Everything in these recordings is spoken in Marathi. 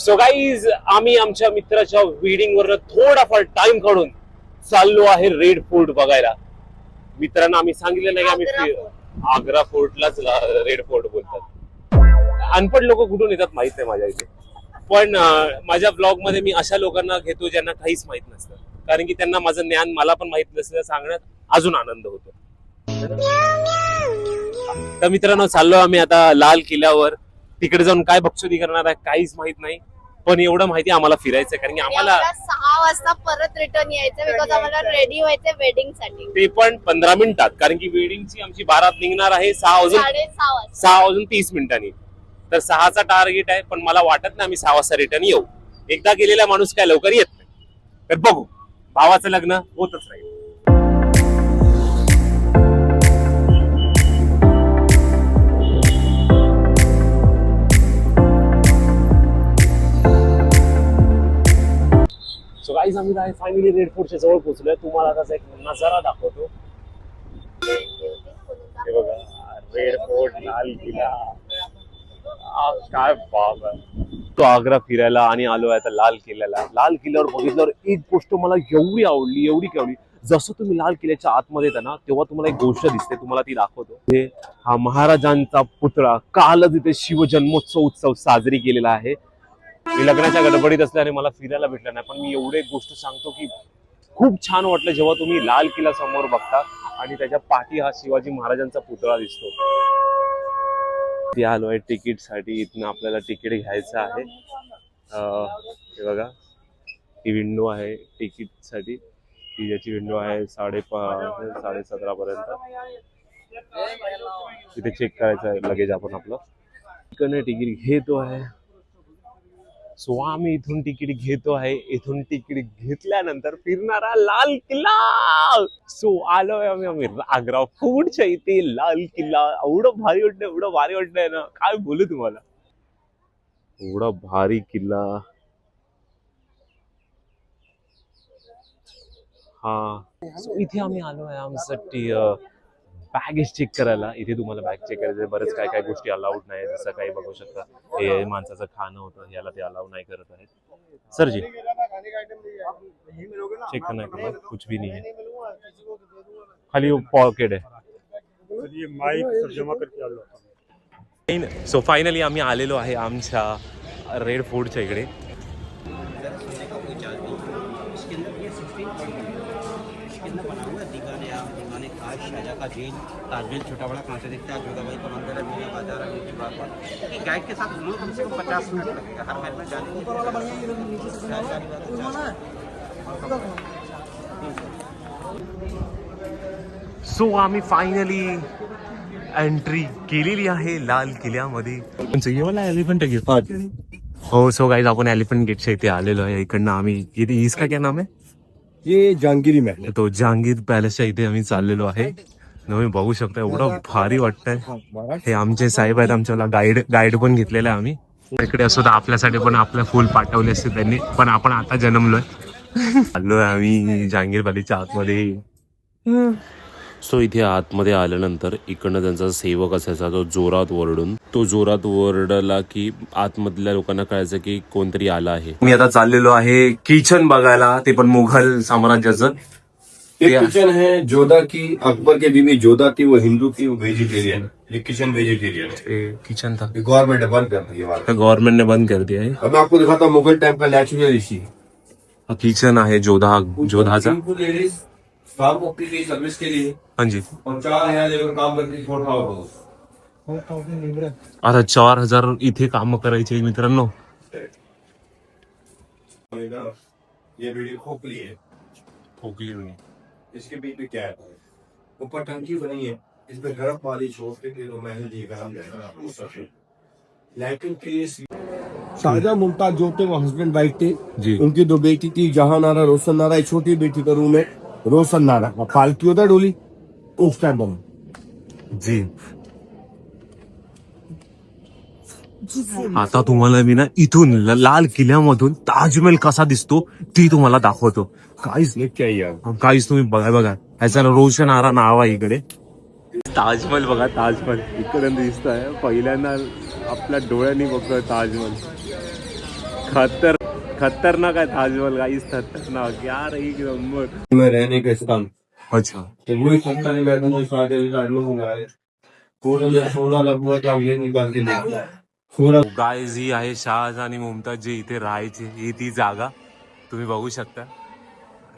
सो गाईज आम्ही आमच्या मित्राच्या वेडिंग वर थोडाफार टाइम काढून चाललो आहे रेड फोर्ट बघायला. मित्रांना आम्ही सांगितलं नाही की आम्ही आग्रा फोर्टलाच रेड फोर्ट बोलतात. अनपढ लोक कुठून येतात माहित नाही माझ्या इथे, पण माझ्या ब्लॉग मध्ये मी अशा लोकांना घेतो ज्यांना काहीच माहित नसतं, कारण की त्यांना माझं ज्ञान मला पण माहित नसलं सांगण्यात अजून आनंद होतो. तर मित्रांनो चाललो आम्ही आता लाल किल्ल्यावर. तिकडे जाऊन काय बक्षुदी करणार आहे काहीच माहित नाही, पण एवढं माहिती आम्हाला फिरायचंय, कारण की आम्हाला 6 वाजता परत रिटर्न यायचं, बिकॉज आम्हाला रेडी व्हायचंय वेडिंग साठी. ते पण 15 मिनिटात, कारण की वेडिंगची आमची बारात निघणार आहे 6 वाजून 30 मिनिटांनी. तर 6चा टार्गेट आहे, पण मला वाटत नाही आम्ही 6 वाजता रिटर्न येऊ. एकदा गेलेला माणूस काय लवकर येत नाही. तर बघू, भावाचं लग्न होतच नाही. सो गाईज आम्ही फायनली रेड फोर्टच्या जवळ पोहोचलोय. तुम्हाला त्याचा एक नजारा दाखवतो. हे बघा, रेड फोर्ट, लाल किल्ला, काय बाब आहे. तो आग्रा फिरायला आणि आलो आहे आता लाल किल्ल्याला. लाल किल्ल्यावर बघितल्यावर एक गोष्ट मला एवढी आवडली. जसं तुम्ही लाल किल्ल्याच्या आतमध्ये येता ना, तेव्हा तुम्हाला एक गोष्ट दिसते, तुम्हाला ती दाखवतो. हा महाराजांचा पुतळा कालच इथे शिवजन्मोत्सव उत्सव साजरी केलेला आहे. मी लग्नाच्या गडबडीत असल्याने मला फिरायला भेटलं नाही, पण मी एवढी गोष्ट सांगतो की खूप छान वाटलं जेव्हा तुम्ही लाल किल्ला समोर बघता आणि त्याच्या पाठी हा शिवाजी महाराजांचा पुतळा दिसतो. ती आलोय तिकीट साठी. इथनं आपल्याला तिकीट घ्यायचं आहे. हे बघा, ही विंडो आहे तिकीट साठी. ती ज्याची विंडो आहे 6:30 पर्यंत. इथे चेक करायचं आहे लगेज आपण आपलं. इकडनं तिकीट घेतो आहे. सो आम्ही इथून तिकीट घेतो आहे. इथून तिकीट घेतल्यानंतर फिरणारा लाल किल्ला. सो आलोय आम्ही आग्रा फोर्टच्या इथे. लाल किल्ला एवढं भारी वाटतंय ना, काय बोलू तुम्हाला. एवढा भारी किल्ला. हा, सो इथे आम्ही आलोय आमच्यासाठी बॅगेज चेक करायला. इथे तुम्हाला बॅग चेक करायचं, बरेच काय काय गोष्टी अलाउड नाही. जसं काही बघू शकता, हे माणसाचं खाणं होतं, याला ते अलाउड नाही करत आहेत. सर जी चेक करना है, कुछ भी नहीं है, खाली पॉकेट है. सो फायनली आम्ही आलेलो आहे आमच्या रेड फोर्टच्या इकडे. शाहजहाँ का जेल, ताजमहल छोटा बड़ा कहाँ से दिखता है, जोधाबाई का मंदिर है, मीना बाजार है, मीठी बाजार. ये गाइड के साथ घूमो कम से कम 50 मिनट लगेगा हर महल में जाने के. सो आम्ही फायनली एंट्री केलेली आहे लाल किल्ल्यामध्ये. Elephant gate. हो, सो गाइस आपण एलिफंट गेटच्या इथे आलेलो आहे. इकडनं आम्ही इथे, इसका क्या नाम है? ये जहांगीरी महल. तो जहांगीर पॅलेसच्या इथे आम्ही चाललेलो आहे. तुम्ही बघू शकता एवढं भारी वाटतंय. हे आमचे साहेब आहेत, आमच्याला गाईड पण घेतलेला आहे आम्ही. इकडे असो तर आपल्यासाठी पण आपल्या फुल पाठवले असते त्यांनी, पण आपण आता जन्मलोय. आलोय आम्ही जहांगीर पॅलेसच्या आतमध्ये. सो इथे आतमध्ये आल्यानंतर इकडनं त्यांचा सेवक असायचा, तो जोरात ओरडला की आतमधल्या लोकांना कळायचं की कोणतरी आला आहे. मी आता चाललेलो आहे किचन बघायला, ते पण मुघल साम्राज्याचं. ये किचन है जोधा की. अकबर के बीवी जोधा थी, वो हिंदू थी, वो वेजिटेरियन. ये किचन वेजिटेरियन है. किचन था, गवर्नमेंट ने बंद कर दिया. गवर्नमेंट ने बंद कर दिया है. अब मैं आपको दिखाता हूँ मुगल टाइम का नेचुरल इसी. किचन आहे जोधाचा. काम होती थी सर्विस के लिए. हाँ जी. और 4,000 लेबर काम करती 4,000. आता 4,000 इथे काम करायचे मित्रांनो. ये बिल्डिंग खोखली है. इसके बीच में क्या है, ऊपर टंकी बनी है, इसमें गर्म पानी छोड़ते थे तो महल जी गर्म जाएगा. लेकिन शाहजहाँ मुमताज जो थे वो हस्बैंड वाइफ थे जी. उनकी 2 बेटी थी, जहां नारा, रोशन नारा. एक छोटी बेटी का रूम है रोशन नारा. पालकी होता डोली उस टाइम बना जी. आता तुम्हाला मी ना इथून लाल किल्ल्यामधून ताजमहल कसा दिसतो ती तुम्हाला दाखवतो. काहीच तुम्ही बघा ह्याचा रोशन आरा नाव आहे इकडे. ताजमहल बघा, ताजमहल इकडे दिसत आहे. पहिल्यांदा आपल्या डोळ्यांनी बघतोय ताजमहल. खतरनाक आहे ताजमहल गाइस, खतरनाक यार, एक नंबर. में रहने का स्थान, अच्छा, तो वही सरकारी मैदान में सारे लोग होंगे पूरा 16 लगभग का ये निकाल के लेके 16 गाइस ही आहे शहाजहान आणि मुमताज जे इथे राहायचे, ही ती जागा तुम्ही बघू शकता,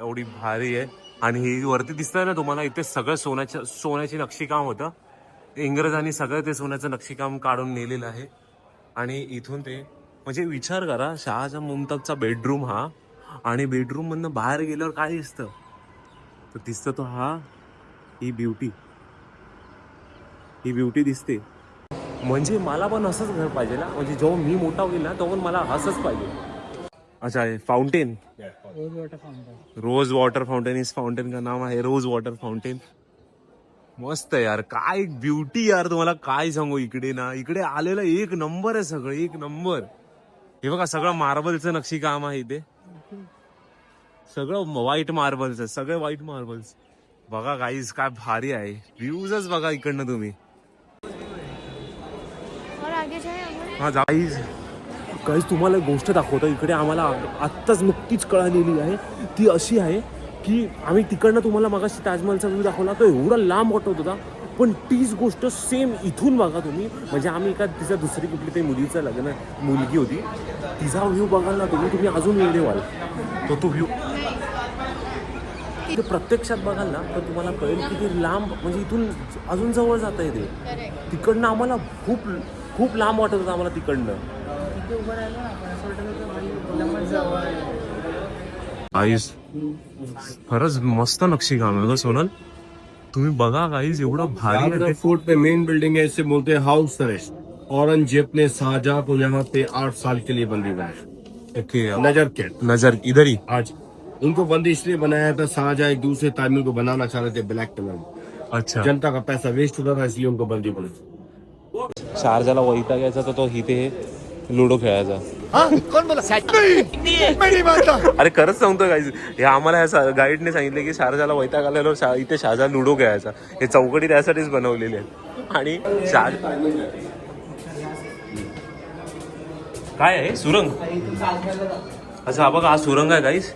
एवढी भारी आहे. आणि ही वरती दिसतंय ना तुम्हाला, इथे सगळं सोन्याची नक्षीकाम होतं. इंग्रजांनी सगळं ते सोन्याचं नक्षीकाम काढून नेलेलं आहे. आणि इथून ते म्हणजे विचार करा, शहाजहान मुमताजचा बेडरूम हा, आणि बेडरूम मधनं बाहेर गेल्यावर काय दिसतं, तर दिसतं तो हा, ही ब्युटी दिसते. म्हणजे मला पण असंच घर पाहिजे ना, म्हणजे जेव्हा मी मोठा होईल ना तेव्हा पण मला असंच पाहिजे. अच्छा, फाउंटेन, रोज वॉटर फाउंटेन, इस फाउंटेन का नाम आहे रोज वॉटर फाउंटेन. मस्त आहे यार, काय ब्युटी यार, तुम्हाला काय सांगू. इकडे ना, इकडे आलेलं एक नंबर आहे, सगळं एक नंबर. हे बघा, सगळं मार्बलचं नक्षीकाम आहे इथे, सगळं व्हाईट मार्बल्स आहे, सगळे व्हाईट मार्बल्स. बघा गाईज, काय भारी आहे, व्ह्यूजच बघा इकडनं तुम्ही. हा गाईज, तुम्हाला एक गोष्ट दाखवतो. इकडे आम्हाला आत्ताच नुकतीच कळालेली आहे, ती अशी आहे की आम्ही तिकडनं तुम्हाला मगाशी ताजमहलचा व्ह्यू दाखवला, तो एवढा लांब वाटत होता, पण तीच गोष्ट सेम इथून बघा तुम्ही. म्हणजे आम्ही तिचा दुसरी कुठली तरी मुलीचं लग्न, मुलगी होती, तिचा व्ह्यू बघाल ना तुम्ही अजून वेगळे व्हाल. तो व्ह्यू ते प्रत्यक्षात बघाल ना तर तुम्हाला कळेल की ते लांब, म्हणजे इथून अजून जवळ जाता येते. तिकडनं आम्हाला खूप लांब वाटत होतं आम्हाला तिकडनं. गाईज, खरंच मस्त नक्षीकाम आहे ग सोनल, तुम्ही बघा गाईज, एवढं भारी आहे. फूट पे मेन बिल्डिंग है, इसे बोलते हैं हाउस अरेस्ट. औरंगजेब ने शाहजहां को यहाँ पे 8 साल के लिए बंदी बनाया. ओके, नजर कैद, नजर इधर ही. आज उनको बंदी इसलिए बनाया था, शाहजहां एक दूसरे ताजमहल को बनाना चाह रहे थे ब्लैक कलर में. अच्छा, जनता का पैसा वेस्ट होता था, इसलिए उनको बंदी बनाया. शारजाला वैताग यायचा तर तो इथे लुडो खेळायचा. अरे खरंच सांगतो गाईज, हे आम्हाला गाईडने सांगितले की शारजाला वैताग आल्यावर इथे शारजा लुडो खेळायचा. हे चौकटी त्यासाठीच बनवलेली आहे. आणि काय आहे सुरंग. अच्छा, हा बघा, हा सुरंग आहे गाईज.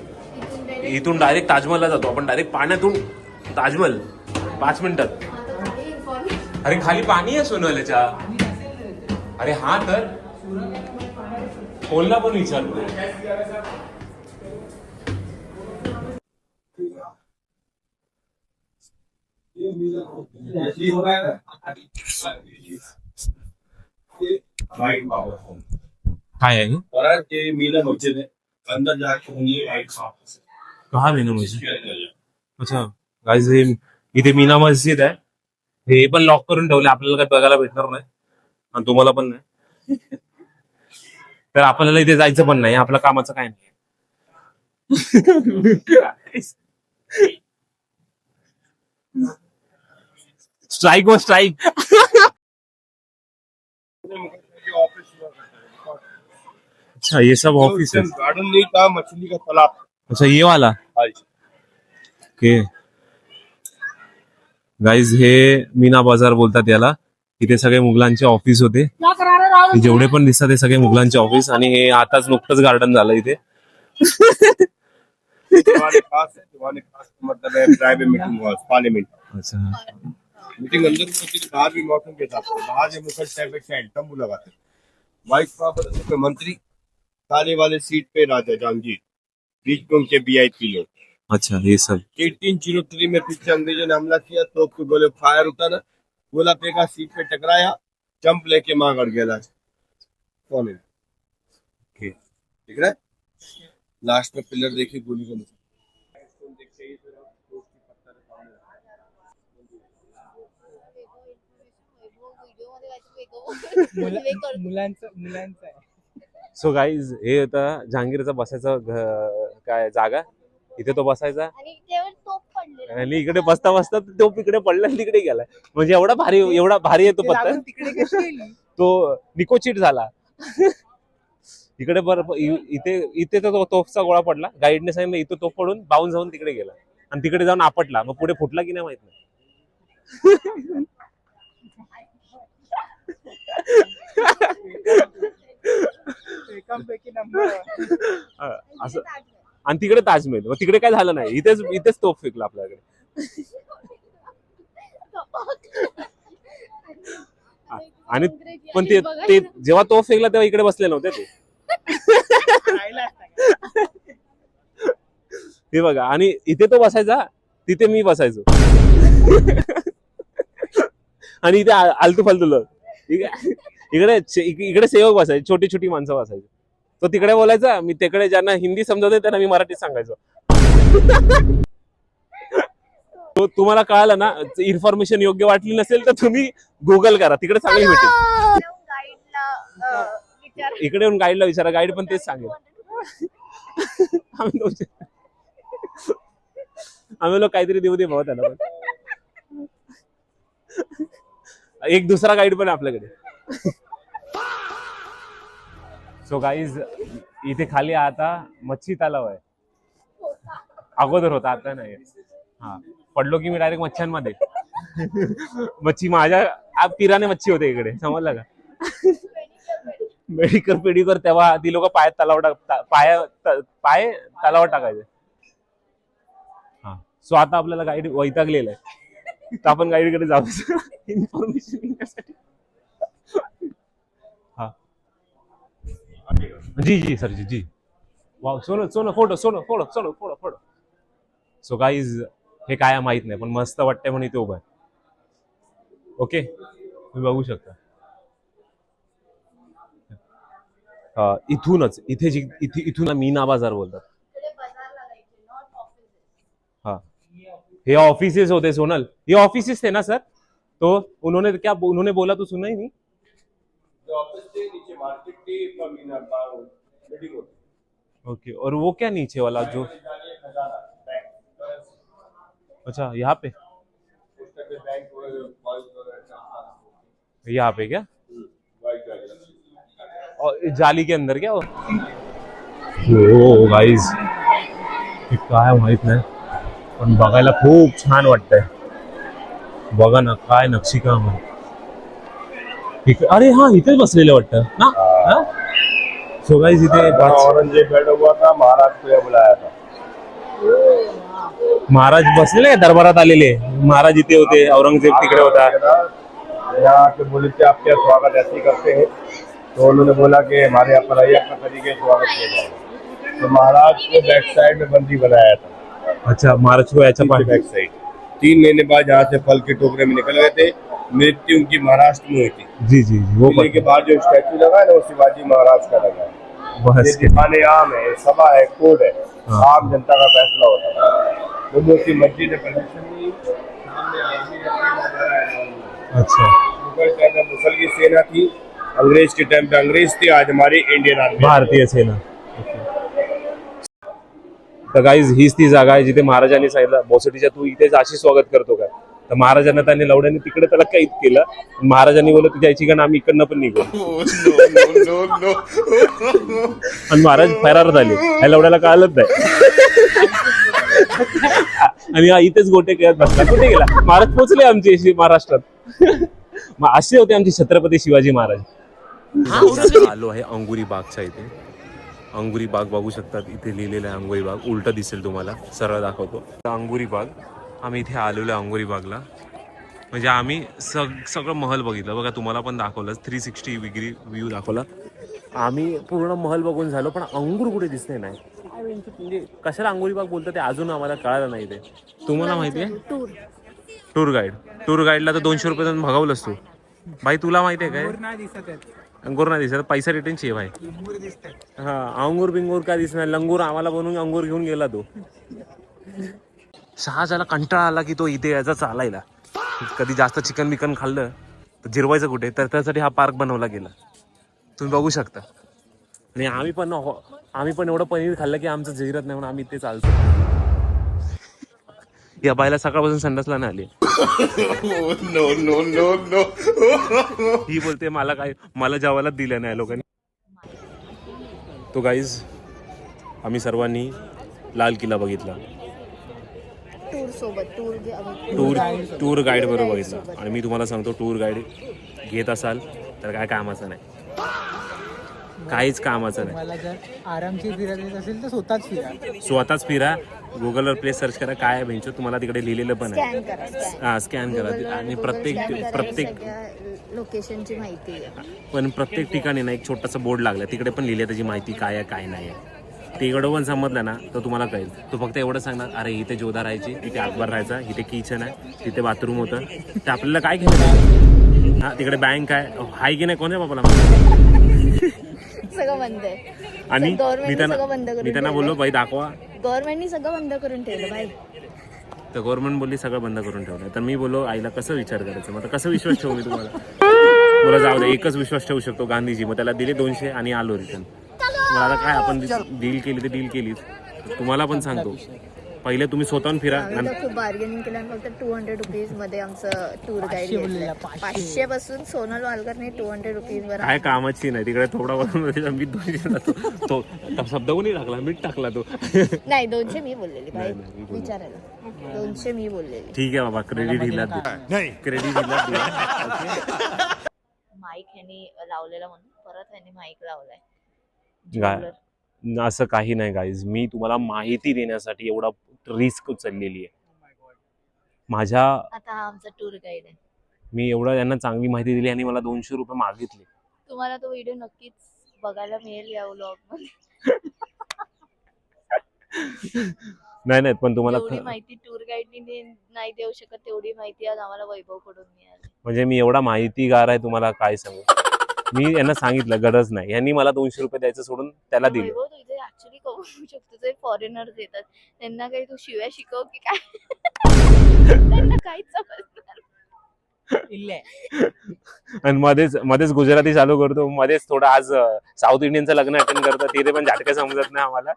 इथून डायरेक्ट ताजमहलला जातो आपण, डायरेक्ट पाण्यातून ताजमहल 5 मिनिटात. अरे खाली पाणी आहे सोनल याच्या. अरे हा, तर खोलला पण विचारतो. काय आहे मीना मस्जिद है, अंदर जाके कहा मीना मस्जिद. अच्छा गाईज, हे इथे मीना मस्जिद आहे. हे पण लॉक करून ठेवले, आपल्याला काही बघायला भेटणार नाही आणि तुम्हाला पण नाही. तर आपल्याला इथे जायचं पण नाही, आपल्या कामाचं काय नाही. स्ट्राइक व स्ट्राइक. अच्छा, ये सब ऑफिस है. गार्डन नहीं था, मछली का तालाब. अच्छा, ये वाला. ओके गाईज, हे मीना बाजार बोलतात याला. इथे सगळे मुघलांचे ऑफिस होते, जेवढे पण दिसतात ते सगळे मुघलांचे ऑफिस. आणि हे आताच नुकतंच गार्डन झालं इथे. मतलब है प्राइवेट मीटिंग हॉल, पार्लियामेंट. अच्छा, मीटिंग अंदर होती है, बाहर भी मौसम के हिसाब से बाहर से मुगल साइड तंबू लगाते हैं. वाइस पे मंत्री, ताले वाले सीट पे राजा जहांगीर, बीच में उनके वीआईपी लोग. अच्छा, ये सब 1803 में पीछे अंग्रेजों ने हमला किया, तो गोले फायर होता ना, गोला फेंका, सीट पे टकराया, जंप लेके मां गड़ गया. कौन है ठीक है. लास्ट में पिलर देखिए, गोली का मुलांचं आहे. सो गाईज, हे होता जहांगीरचा बसायचा काय जागा. इथे तो बसायचा आणि त्यावर तोप पडलेला. आणि इकडे बसता बसता तो इकडे पडला आणि तिकडे गेला. म्हणजे एवढा भारी आहे तो पत्ता. तो निकोचिट झाला. इकडे इथे तो तोफचा गोळा पडला. गाईडने सांगितलं इथे तोफ पडून बाउन्स जाऊन तिकडे गेला आणि तिकडे जाऊन आपटला. मग पुढे फुटला की नाही माहित नाही. एकांपैकी नंबर असं. आणि तिकडे ताजमहल, मग तिकडे काय झालं नाही, इथेच तोफ फेकला आपल्याकडे. आणि पण ते जेव्हा तोफ फेकला तेव्हा इकडे बसले नव्हते ते. हे बघा, आणि इथे तो बसायचा, तिथे मी बसायचो. आणि इथे आलतू फालतू लोक, इकडे सेवक बसायचे, छोटी छोटी माणसं बसायची. तो तिकडे बोलायचा, मी तिकडे ज्यांना हिंदी समजवते त्यांना मी मराठीत सांगायचो. तो तुम्हाला कळालं ना, इन्फॉर्मेशन योग्य वाटली नसेल तर तुम्ही गुगल करा, तिकडे चांगली भेटेल. इकडे येऊन गाईडला विचारा, गाईड पण तेच सांगेल. आम्ही लोक काहीतरी देऊ दे भाऊ त्याला. एक दुसरा गाईड पण आपल्याकडे. सो गाईज, इथे खाली आता मच्छी तलाव आहे. अगोदर होता, आता नाही. हा, पडलो की मी डायरेक्ट मच्छ्यांमध्ये. मच्छी माझ्या पिराने मच्छी होते इकडे, समजलं का. पेडिकर तेव्हा ती लोक पाय तलावात टाकायचे. हा, सो आता आपल्याला गाईड वैतागलेलं आहे, तर आपण गाईडकडे जाऊ इन्फॉर्मेशन घेण्यासाठी. हा, जी सर जी. वाव, सोनो फोटो. सो गाईज, हे काय माहित नाही, पण मस्त वाटतंय म्हणून इथे उभं आहे. ओके, तुम्ही बघू शकता. इथूनच इथून मीना बाजार बोलतात. हाँ, ये ऑफिसेस होते सोनल, ये ऑफिसेस थे ना सर. तो उन्होंने बोला तो सुना ही नहीं. ऑफिस थे नीचे, मार्केट थी, मीना बिल्डिंग होती. ओके, और वो क्या नीचे वाला जो, अच्छा यहाँ पे, यहाँ पे क्या, और जाली के अंदर क्या. हो गाईज, काय माहित नाही, पण बघायला खूप छान वाटतंय. बघा ना, काय नक्षीकाम आहे. अरे हा, इथेच बसलेले वाटतं ना. सो गाईज, इथे औरंगजेब बैठा हुआ था, महाराज को बुलाया था. महाराज बसलेले दरबारात आलेले. महाराज इथे होते, औरंगजेब तिकडे होता. यहाँ के बोले थे आपके स्वागत ऐसे ही करते हैं, तो उन्होंने बोला कि हमारे यहाँ पर आइए, अपना तरीके स्वागत किया जाएगा. तो महाराज को बैक साइड में बंदी बनाया था. अच्छा, महाराज को ऐसा बैक साइड. 3 महीने बाद यहाँ से फल के टोकरे में निकल गए थे. मृत्यु उनकी महाराष्ट्र में हुई थी. जी वो के बाद जो स्टैचू लगा है ना, वो शिवाजी महाराज का लगा है. ये दीवाने आम है, सभा है, कोड है, आम जनता का फैसला होता है. वो की मस्जिद है, परमिशन नहीं. अच्छा, मुगल की सेना थी, अंग्रेज के टाइम पे अंग्रेज थी, आज हमारी इंडियन आर्मी, भारतीय सेना. तर गाईज, हीच ती जागा आहे जिथे महाराजांनी सांगितलं, बोसटीच्या तू इथेच अशी स्वागत करतो का. तर महाराजांना त्यांनी लवड्याने तिकडे त्याला कैद केलं. महाराजांनी बोलत तुझ्या इकडनं आम्ही इकडनं पण निघू. आणि महाराज फरार झाले, ह्या लवड्याला कळलंच नाही. आणि हा इथेच गोटे खेळत बसला. कुठे गेला महाराज, पोचले आमचे महाराष्ट्रात. असे होते आमचे छत्रपती शिवाजी महाराज. आलो आहे अंगुरी बागच्या इथे. अंगुरी बाग बघू शकतात, इथे लिहिलेलं आहे अंगुरी बाग. उलट दिसेल तुम्हाला, सरळ दाखवतो. अंगुरी बाग, आम्ही इथे आलेलो आहे अंगुरी बागला. म्हणजे आम्ही सगळं महल बघितलं. बघा, तुम्हाला पण दाखवलं, 360 डिग्री व्ह्यू दाखवला. आम्ही पूर्ण महल बघून झालो, पण अंगूर कुठे दिसले नाही. म्हणजे कशाला अंगुरी बाग बोलतात ते अजून आम्हाला कळालं नाही. ते तुम्हाला माहिती आहे. टूर गाईडला तर 200 रुपये भगावलंस तू. भाई तुला माहिती आहे काय, अंगूर नाही दिसत, पैसा रिटर्न चे भाई. हा, अंगूर बिंगूर काय दिसणार. लंगूर आम्हाला बनवून अंगूर घेऊन गेला तो. शहाजाला कंटाळा आला की तो इथे यायचा चालायला. कधी जास्त चिकन बिकन खाल्लं तर जिरवायचं कुठे, तर त्यासाठी हा पार्क बनवला गेला. तुम्ही बघू शकता. आणि आम्ही पण एवढं पनीर खाल्लं की आमचं जिरत नाही, म्हणून आम्ही इथे चालतो. या बायला सकाळपासून संडासला नाही आली. नो. ही बोलते मला जेवायला दिलं नाही लोकांनी. तो गाईज, आम्ही सर्वांनी लाल किल्ला बघितला. टूर गाईड बरोबर बघितला. आणि मी तुम्हाला सांगतो, टूर गाईड घेत असाल तर काय कामाचं नाही. काहीच कामाचं नाही. मला जर आरामशीर फिरायचं असेल तर स्वतःच फिरा. स्वतःच फिरा, गुगलवर प्लेस सर्च करा, काय आहे भेंचो तुम्हाला तिकडे लिहिलेलं पण आहे. स्कॅन करा scan. हा, स्कॅन करा आणि प्रत्येक लोकेशनची माहिती आहे. पण प्रत्येक ठिकाणी ना एक छोटासा बोर्ड लागला, तिकडे पण लिहिले त्याची माहिती काय आहे काय नाही आहे. ते एवढं पण समजलं ना तर तुम्हाला कळेल. तू फक्त एवढं सांगणार, अरे इथे जोधा राहायची, इथे अकबर राहायचा, इथे किचन आहे, तिथे बाथरूम होतं. ते आपल्याला काय केलं? हा, तिकडे बँक आहे की नाही, कोण आहे बाबाला? सगळं बंद आहे. आणि गव्हर्नमेंटने सगळं बंद मी त्यांना बोललो बाई दाखवा, गव्हर्नमेंटनी सगळं बंद करून ठेवलं बाई. तर गव्हर्नमेंट बोलली सगळं बंद करून ठेवलं. तर मी बोललो आईला कसं विचार करायचं, मग आता कसं विश्वास ठेवू मी तुम्हाला? मला जाऊ दे, एकच विश्वास ठेवू शकतो, गांधीजी. मग त्याला दिले 200 आणि आलो रिटर्न. मला आता काय, आपण डील केली ते डील केलीच. तुम्हाला पण सांगतो, पहिले तुम्ही स्वतःहून फिरा. आम्ही तर खूप बार्गेनिंग केलं आणि फक्त 200 रुपीज मध्ये आमचं टूर गाईड घेतलं. 500 पासून सोनल वालकरने 200 रुपीज वर. काय कामाची नाही, तिकडे थोडा वरून मी 200 जातो. तो शब्द कोणी टाकला, मीठ टाकला तो. नाही 200 मी बोललेली बाई, नाही, मी बोललो. विचारायला 200 मी बोललेली. ठीक आहे बाबा, क्रेडिट हिला दे, क्रेडिट हिला दे. माईक ह्यानी लावलेला म्हणून परत ह्यानी माईक लावलाय. असं काही नाही गाईज, मी तुम्हाला माहिती देण्यासाठी एवढा रिस्क उचललेली आहे माझ्या. आता हा आमचा टूर गाईड आहे. मी एवढं यांना चांगली माहिती दिली आणि मला 200 रुपये मागितले. तुम्हाला तो व्हिडिओ नक्कीच बघायला मिळेल या व्लॉग मध्ये. नाही पण तुम्हाला एवढी माहिती टूर गाईडनी नाही देऊ शकत, तेवढी माहिती आज आम्हाला वैभव कडून मिळाली. म्हणजे मी एवढा माहितीगार आहे, तुम्हाला काय सांगू. मी यांना सांगितलं गरज नाही, यांनी मला 200 रुपये द्यायचं सोडून त्याला दिले. वैभव तू इथे ऍक्च्युअली करू शकतो, जे फॉरेनर्स येतात त्यांना काही तू शिव्या शिकव की काय? त्यांना काहीच समजणार. आणि मध्येच गुजराती चालू करतो, मध्येच थोडं आज साऊथ इंडियनचं लग्न अटेंड करतो, तिथे पण झटके समजत नाही आम्हाला.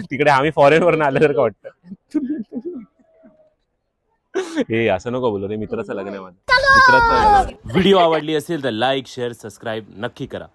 तिकडे आम्ही फॉरेन वरून आल्यासारखं वाटतं. हे असं नको बोलू, ते मित्राचं लग्न आहे माझं. मित्राचं. व्हिडिओ आवडली असेल तर लाईक शेअर सबस्क्राईब नक्की करा.